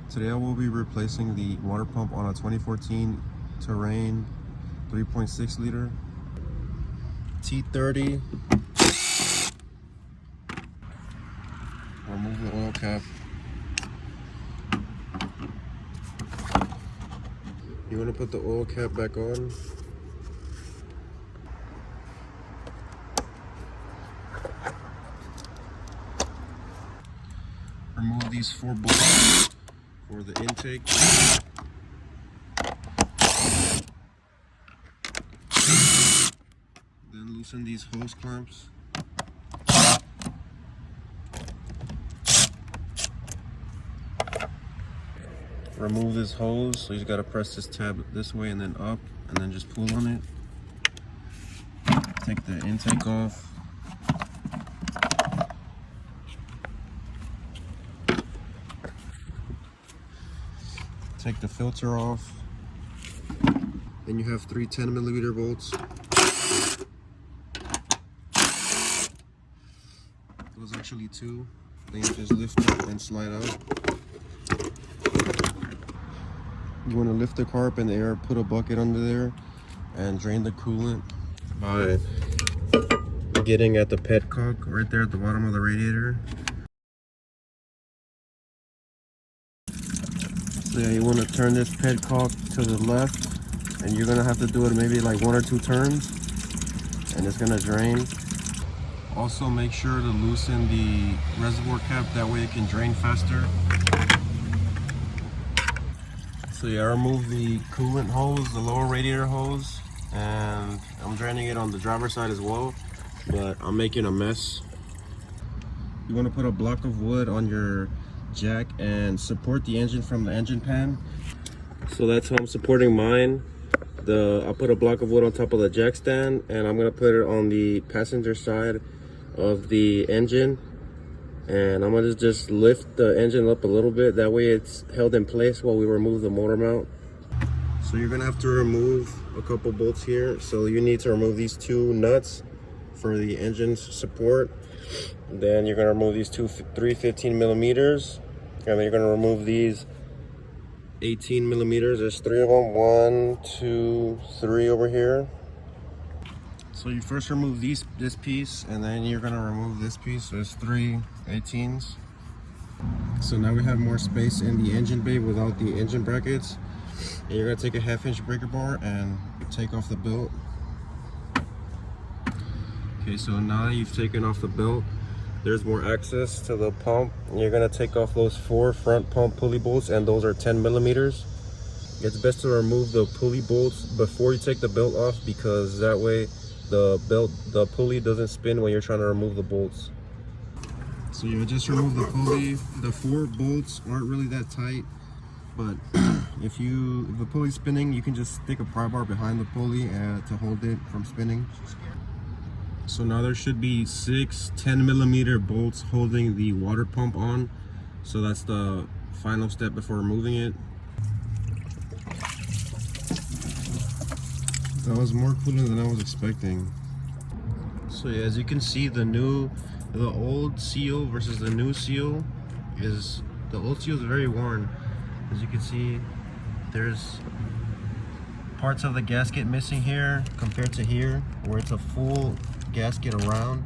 Today I will be replacing the water pump on a 2014 Terrain 3.6 liter T30. Remove the oil cap. You want to put the oil cap back on. Remove these 4 bolts for the intake. Then loosen these hose clamps. Remove this hose, so you just gotta press this tab this way and then up, and then just pull on it. Take the intake off. Take the filter off. Then you have 3 10mm bolts. It was actually 2. Then you just lift it and slide out. You want to lift the car up in the air, put a bucket under there, and drain the coolant by getting at the petcock right there at the bottom of the radiator. So yeah, you want to turn this petcock to the left, and you're going to have to do it maybe like 1 or 2 turns, and it's going to drain. Also make sure to loosen the reservoir cap, that way it can drain faster. So yeah, I removed the coolant hose, the lower radiator hose, and I'm draining it on the driver's side as well, but I'm making a mess. You want to put a block of wood on your jack and support the engine from the engine pan. So that's how I'm supporting mine. I'll put a block of wood on top of the jack stand, and I'm going to put it on the passenger side of the engine, and I'm going to just lift the engine up a little bit, that way it's held in place while we remove the motor mount. So you're going to have to remove a couple bolts here. So you need to remove these 2 nuts for the engine's support. Then you're going to remove these 3 15mm, and then you're going to remove these 18mm. There's 3 of them, 1 2 3 over here. So you first remove this piece, and then you're going to remove this piece. There's 3 18s. So now we have more space in the engine bay without the engine brackets. And you're going to take a 1/2-inch breaker bar and take off the belt. Okay, so now that you've taken off the belt, there's more access to the pump. You're going to take off those 4 front pump pulley bolts, and those are 10mm. It's best to remove the pulley bolts before you take the belt off, because that way the pulley doesn't spin when you're trying to remove the bolts. So you just remove the pulley. The 4 bolts aren't really that tight, but if the pulley's spinning, you can just stick a pry bar behind the pulley to hold it from spinning. So now there should be 6 10mm bolts holding the water pump on. So that's the final step before removing it. That was more coolant than I was expecting. So yeah, as you can see, the old seal versus the new seal is, the old seal is very worn. As you can see, there's parts of the gasket missing here compared to here, where it's a full gasket around,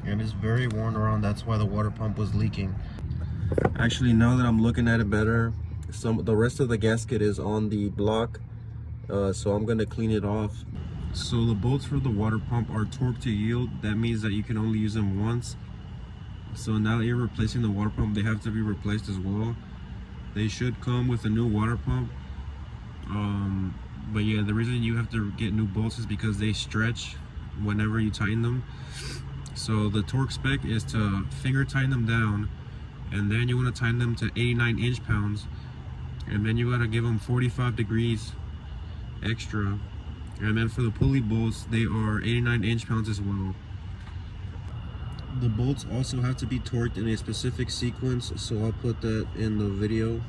and it's very worn around. That's why the water pump was leaking. Actually, now that I'm looking at it better, the rest of the gasket is on the block. So I'm going to clean it off. So the bolts for the water pump are torque to yield. That means that you can only use them once. So now that you're replacing the water pump, they have to be replaced as well. They should come with a new water pump. But yeah, the reason you have to get new bolts is because they stretch whenever you tighten them. So the torque spec is to finger tighten them down, and then you want to tighten them to 89 inch-pounds, and then you got to give them 45 degrees extra. And then for the pulley bolts, they are 89 inch-pounds as well. The bolts also have to be torqued in a specific sequence, so I'll put that in the video.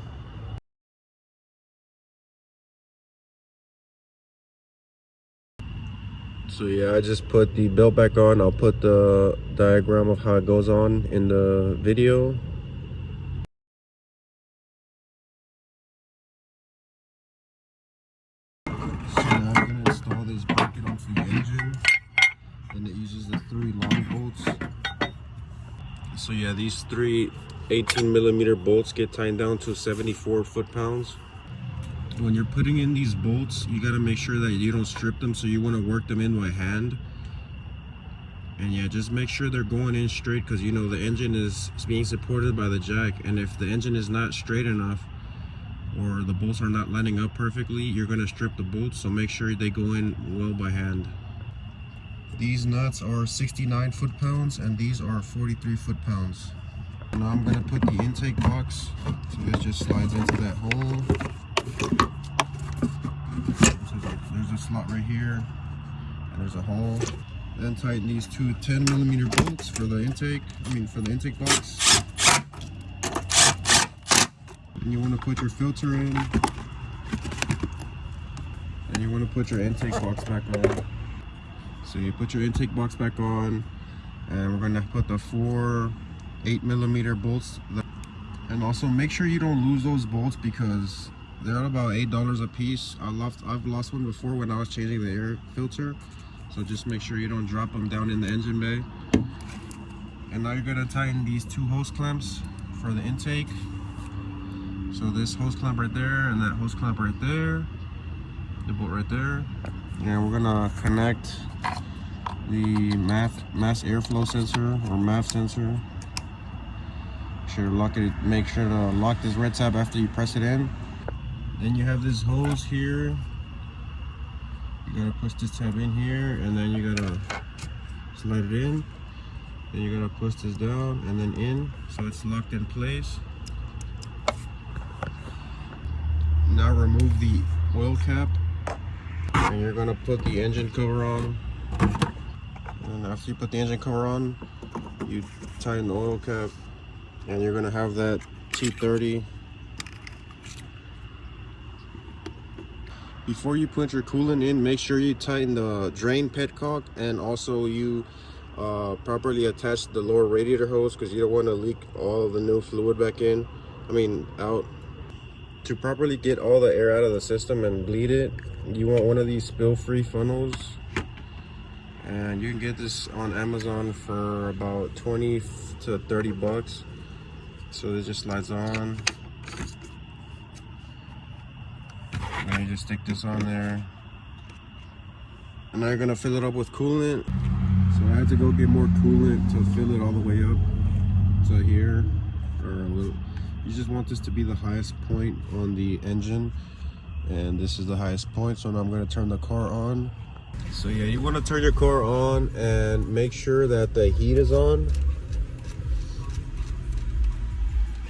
So yeah, I just put the belt back on. I'll put the diagram of how it goes on in the video. install this bracket onto the engine. And it uses the 3 long bolts. So yeah, these 3 18mm bolts get tightened down to 74 foot-pounds. When you're putting in these bolts, you gotta make sure that you don't strip them, so you wanna work them in by hand. And yeah, just make sure they're going in straight, because you know the engine is being supported by the jack, and if the engine is not straight enough or the bolts are not lining up perfectly, you're gonna strip the bolts, so make sure they go in well by hand. These nuts are 69 foot-pounds and these are 43 foot-pounds. Now I'm gonna put the intake box, so this just slides into that hole. There's a slot right here, and there's a hole. Then tighten these 2 10mm bolts for the intake, for the intake box. And you want to put your filter in, and you want to put your intake box back on. So you put your intake box back on, and we're gonna put the 4 8mm bolts. And also make sure you don't lose those bolts, because they're about $8 a piece. I've lost one before when I was changing the air filter. So just make sure you don't drop them down in the engine bay. And now you're gonna tighten these 2 hose clamps for the intake. So this hose clamp right there and that hose clamp right there, the bolt right there. And we're gonna connect the mass airflow sensor, or MAF sensor. Make sure to lock this red tab after you press it in. Then you have this hose here. You gotta push this tab in here, and then you gotta slide it in. Then you gotta push this down and then in, so it's locked in place. Now remove the oil cap, and you're gonna put the engine cover on. And after you put the engine cover on, you tighten the oil cap, and you're gonna have that T30. Before you put your coolant in, make sure you tighten the drain petcock, and also you properly attach the lower radiator hose, because you don't want to leak all the new fluid back in, out. To properly get all the air out of the system and bleed it, you want one of these spill-free funnels, and you can get this on Amazon for about 20 to 30 bucks. So it just slides on. And you just stick this on there, and now you're gonna fill it up with coolant. So I had to go get more coolant to fill it all the way up to here, or a little. You just want this to be the highest point on the engine, and this is the highest point. So now I'm gonna turn the car on. So yeah, you want to turn your car on and make sure that the heat is on.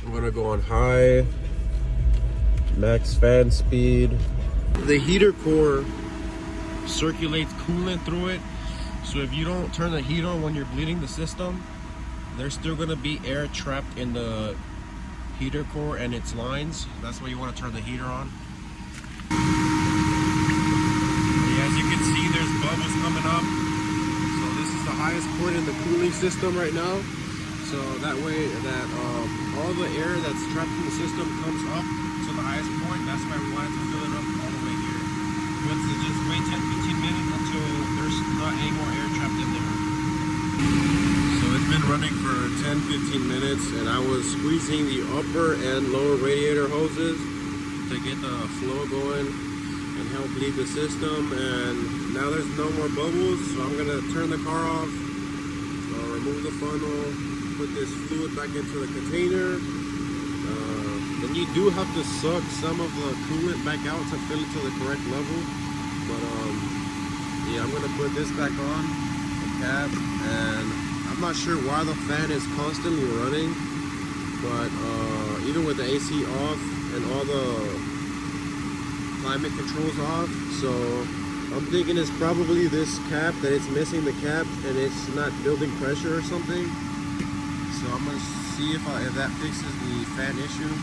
I'm gonna go on high, max fan speed. The heater core circulates coolant through it, so if you don't turn the heat on when you're bleeding the system, there's still going to be air trapped in the heater core and its lines. That's why you want to turn the heater on. Yeah, as you can see, there's bubbles coming up. So this is the highest point in the cooling system right now. So that way that all the air that's trapped in the system comes up to the highest point. That's why we wanted to fill it up all the way here. But just wait 10-15 minutes until there's not any more air trapped in there. So it's been running for 10-15 minutes, and I was squeezing the upper and lower radiator hoses to get the flow going and help bleed the system. And now there's no more bubbles, so I'm gonna turn the car off, remove the funnel, put this fluid back into the container. Then you do have to suck some of the coolant back out to fill it to the correct level. But yeah, I'm gonna put this back on the cap, and I'm not sure why the fan is constantly running, but even with the AC off and all the climate controls off, so I'm thinking it's probably this cap, that it's missing the cap and it's not building pressure or something. So I'm gonna see if that fixes the fan issue.